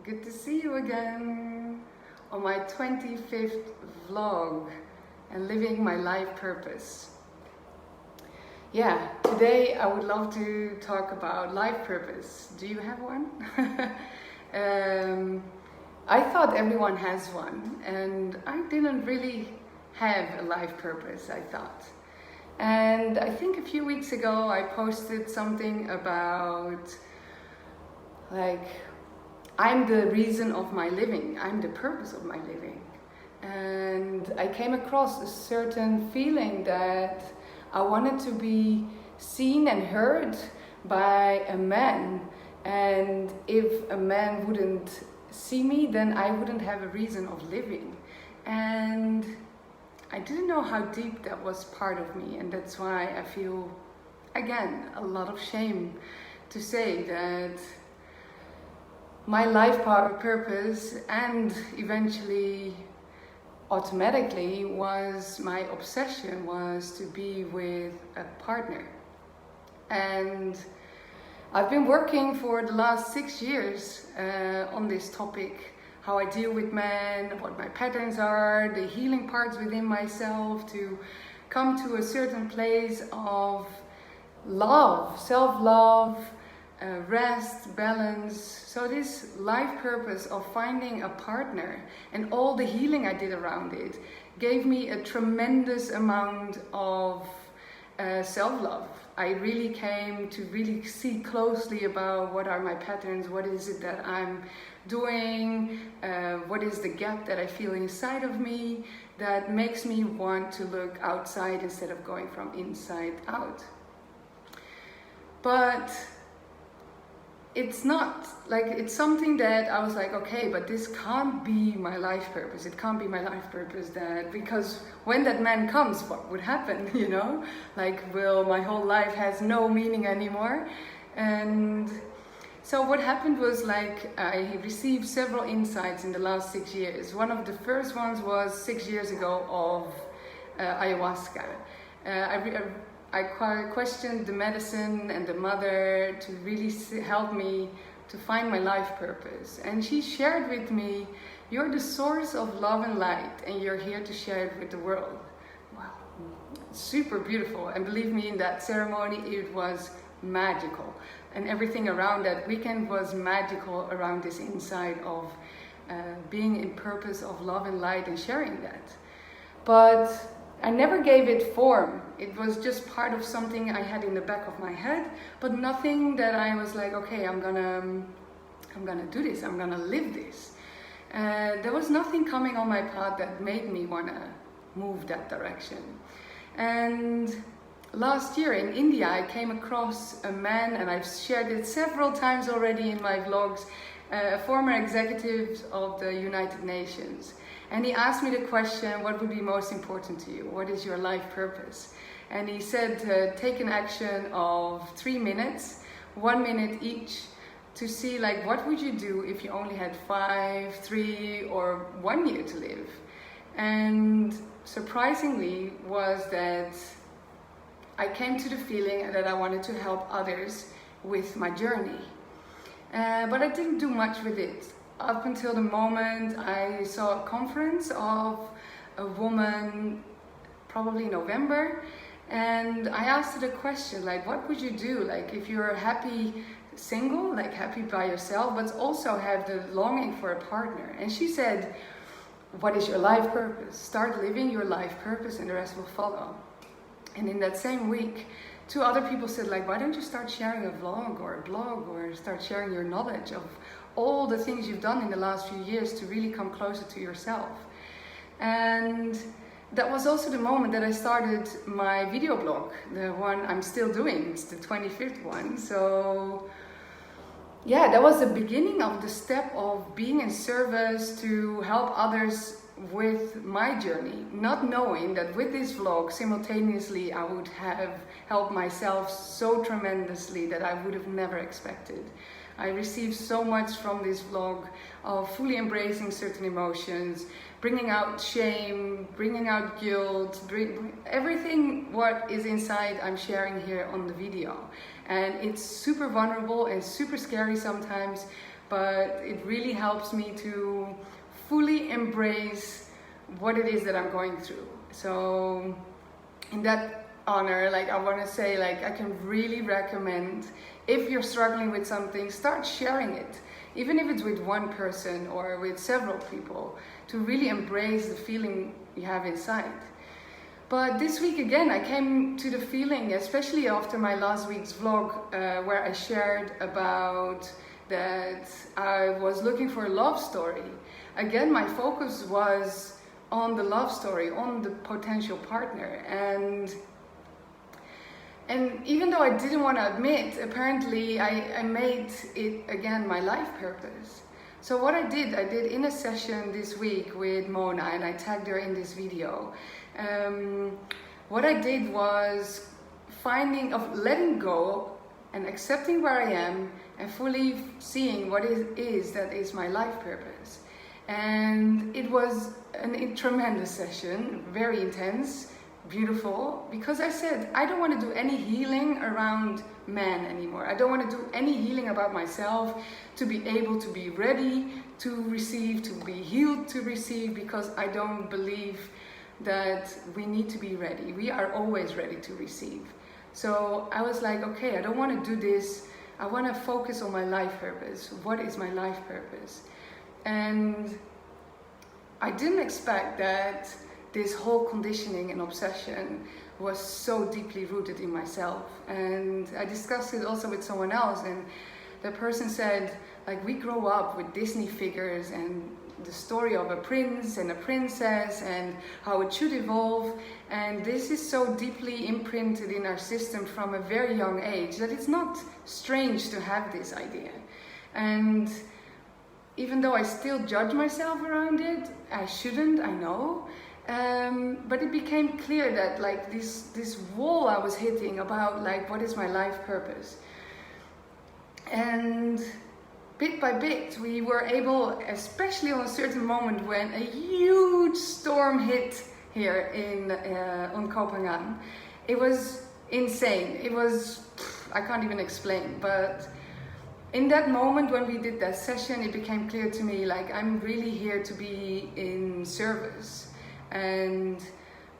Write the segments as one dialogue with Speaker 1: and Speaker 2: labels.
Speaker 1: Good to see you again on my 25th vlog and living my life purpose. Yeah, today I would love to talk about life purpose. Do you have one? I thought everyone has one, and I didn't really have a life purpose, I thought. And I think a few weeks ago I posted something about I'm the reason of my living, I'm the purpose of my living. And I came across a certain feeling that I wanted to be seen and heard by a man. And if a man wouldn't see me, then I wouldn't have a reason of living. And I didn't know how deep that was part of me. And that's why I feel, again, a lot of shame to say that my life purpose and eventually automatically was my obsession was to be with a partner. And I've been working for the last 6 years on this topic, how I deal with men, what my patterns are, the healing parts within myself to come to a certain place of love, self-love, rest, balance. So this life purpose of finding a partner and all the healing I did around it gave me a tremendous amount of self-love. I really came to really see closely about what are my patterns, what is it that I'm doing, what is the gap that I feel inside of me that makes me want to look outside instead of going from inside out. But it's not it's something that I was like, okay, but this can't be my life purpose. It can't be my life purpose because when that man comes, what would happen, you know? Will my whole life has no meaning anymore? And so what happened was I received several insights in the last 6 years. One of the first ones was 6 years ago of ayahuasca. I questioned the medicine and the mother to really help me to find my life purpose. And she shared with me, you're the source of love and light and you're here to share it with the world. Wow, super beautiful. And believe me, in that ceremony, it was magical. And everything around that weekend was magical around this insight of being in purpose of love and light and sharing that. But I never gave it form. It was just part of something I had in the back of my head, but nothing that I was like, okay, I'm gonna do this, I'm gonna live this. There was nothing coming on my path that made me wanna move that direction. And last year in India, I came across a man, and I've shared it several times already in my vlogs, a former executive of the United Nations. And he asked me the question, what would be most important to you? What is your life purpose? And he said, take an action of 3 minutes, 1 minute each, to see what would you do if you only had 5, 3, or 1 year to live? And surprisingly was that I came to the feeling that I wanted to help others with my journey. But I didn't do much with it. Up until the moment I saw a conference of a woman, probably in November, and I asked her the question, what would you do? If you're happy single, happy by yourself, but also have the longing for a partner. And she said, what is your life purpose? Start living your life purpose and the rest will follow. And in that same week, 2 other people said, why don't you start sharing a vlog or a blog or start sharing your knowledge of all the things you've done in the last few years to really come closer to yourself. And that was also the moment that I started my video blog, the one I'm still doing. It's the 25th one. So yeah, that was the beginning of the step of being in service to help others with my journey, not knowing that with this vlog simultaneously I would have helped myself so tremendously that I would have never expected. I received so much from this vlog of fully embracing certain emotions, bringing out shame, bringing out guilt, everything what is inside I'm sharing here on the video. And it's super vulnerable and super scary sometimes, but it really helps me to fully embrace what it is that I'm going through. So in that honor, like, I want to say, like, I can really recommend, if you're struggling with something, start sharing it, even if it's with one person or with several people, to really embrace the feeling you have inside. But this week again, I came to the feeling, especially after my last week's vlog, where I shared about that I was looking for a love story. Again, my focus was on the love story, on the potential partner. And even though I didn't want to admit, apparently I made it again my life purpose. So what I did in a session this week with Mona, and I tagged her in this video. What I did was letting go and accepting where I am and fully seeing what it is that is my life purpose. And it was a tremendous session, very intense, beautiful, because I said I don't want to do any healing around men anymore. I don't want to do any healing about myself, to be able to be ready to receive, to be healed to receive, because I don't believe that we need to be ready. We are always ready to receive. So I was like, okay, I don't want to do this. I want to focus on my life purpose. What is my life purpose? And I didn't expect that this whole conditioning and obsession was so deeply rooted in myself. And I discussed it also with someone else, and the person said, like, we grow up with Disney figures and the story of a prince and a princess and how it should evolve, and this is so deeply imprinted in our system from a very young age that it's not strange to have this idea. And even though I still judge myself around it, I shouldn't, I know, but it became clear that, like, this wall I was hitting about, like, what is my life purpose. And bit by bit, we were able, especially on a certain moment when a huge storm hit here on Copenhagen. It was insane. It was, I can't even explain, but in that moment when we did that session, it became clear to me, like, I'm really here to be in service, and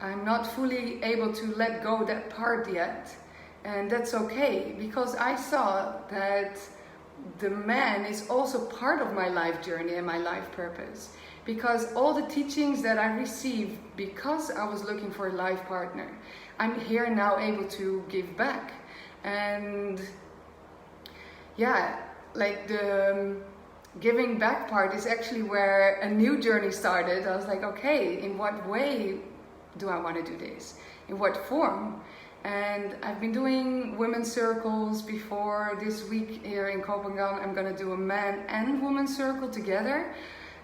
Speaker 1: I'm not fully able to let go that part yet, and that's okay, because I saw that the man is also part of my life journey and my life purpose, because all the teachings that I received because I was looking for a life partner, I'm here now able to give back. And yeah, like, the giving back part is actually where a new journey started. I was like, okay, in what way do I want to do this? In what form? And I've been doing women's circles before. This week here in Copenhagen, I'm going to do a man and woman circle together.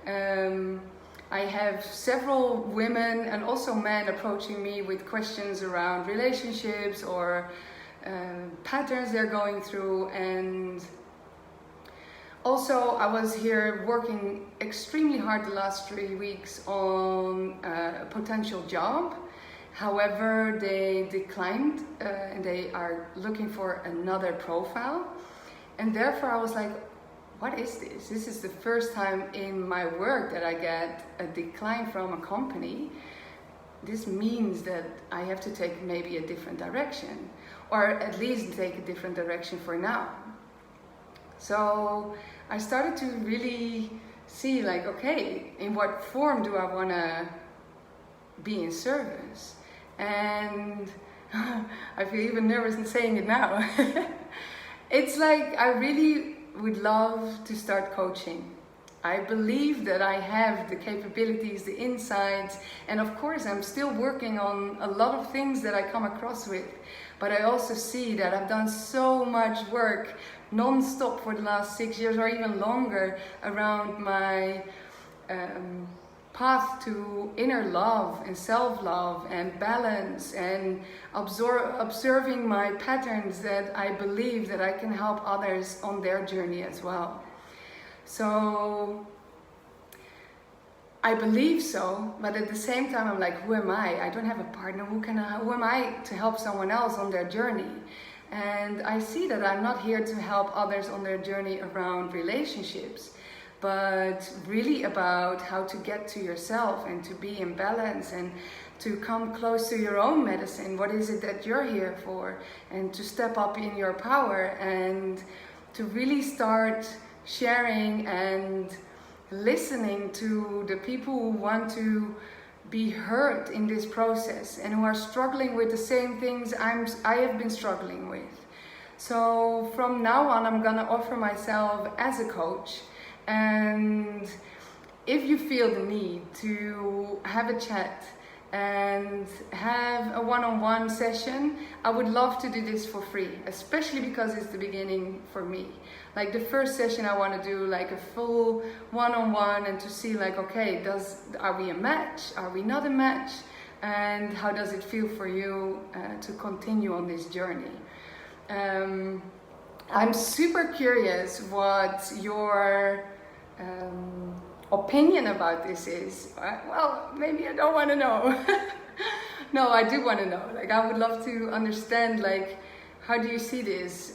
Speaker 1: I have several women and also men approaching me with questions around relationships or patterns they're going through. And also, I was here working extremely hard the last 3 weeks on a potential job. However, they declined and they are looking for another profile. And therefore I was like, what is this? This is the first time in my work that I get a decline from a company. This means that I have to take maybe a different direction, or at least take a different direction for now. So I started to really see, like, okay, in what form do I want to be in service? And I feel even nervous in saying it now. It's like, I really would love to start coaching. I believe that I have the capabilities, the insights, and of course I'm still working on a lot of things that I come across with. But I also see that I've done so much work non-stop for the last 6 years or even longer around my path to inner love and self-love and balance, and observing my patterns, that I believe that I can help others on their journey as well. So I believe so, but at the same time I'm like, who am I? I don't have a partner. Who am I to help someone else on their journey? And I see that I'm not here to help others on their journey around relationships, but really about how to get to yourself and to be in balance and to come close to your own medicine. What is it that you're here for? And to step up in your power and to really start sharing and listening to the people who want to be heard in this process and who are struggling with the same things I have been struggling with. So from now on, I'm gonna offer myself as a coach. And if you feel the need to have a chat and have a one-on-one session, I would love to do this for free, especially because it's the beginning for me. Like the first session, I want to do like a full one-on-one and to see like, okay, are we a match? Are we not a match? And how does it feel for you to continue on this journey? I'm super curious what your opinion about this is. Well, maybe I don't want to know. No, I do want to know. Like, I would love to understand, like, how do you see this?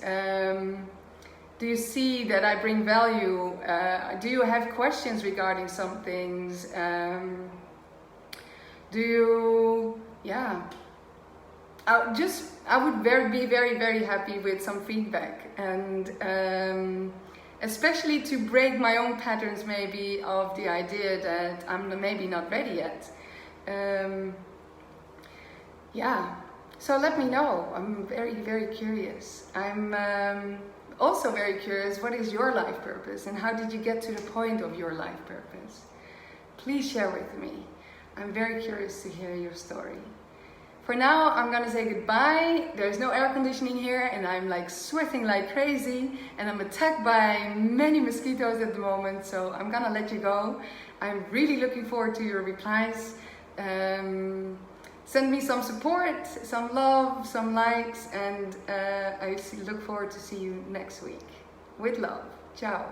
Speaker 1: Do you see that I bring value? Do you have questions regarding some things? I would be very, very happy with some feedback, and especially to break my own patterns maybe of the idea that I'm maybe not ready yet. So let me know. I'm very, very curious. I'm also very curious, what is your life purpose and how did you get to the point of your life purpose? Please share with me. I'm very curious to hear your story. For now, I'm gonna say goodbye. There's no air conditioning here and I'm like sweating like crazy and I'm attacked by many mosquitoes at the moment, so I'm gonna let you go. I'm really looking forward to your replies. Send me some support, some love, some likes, and I look forward to see you next week. With love. Ciao.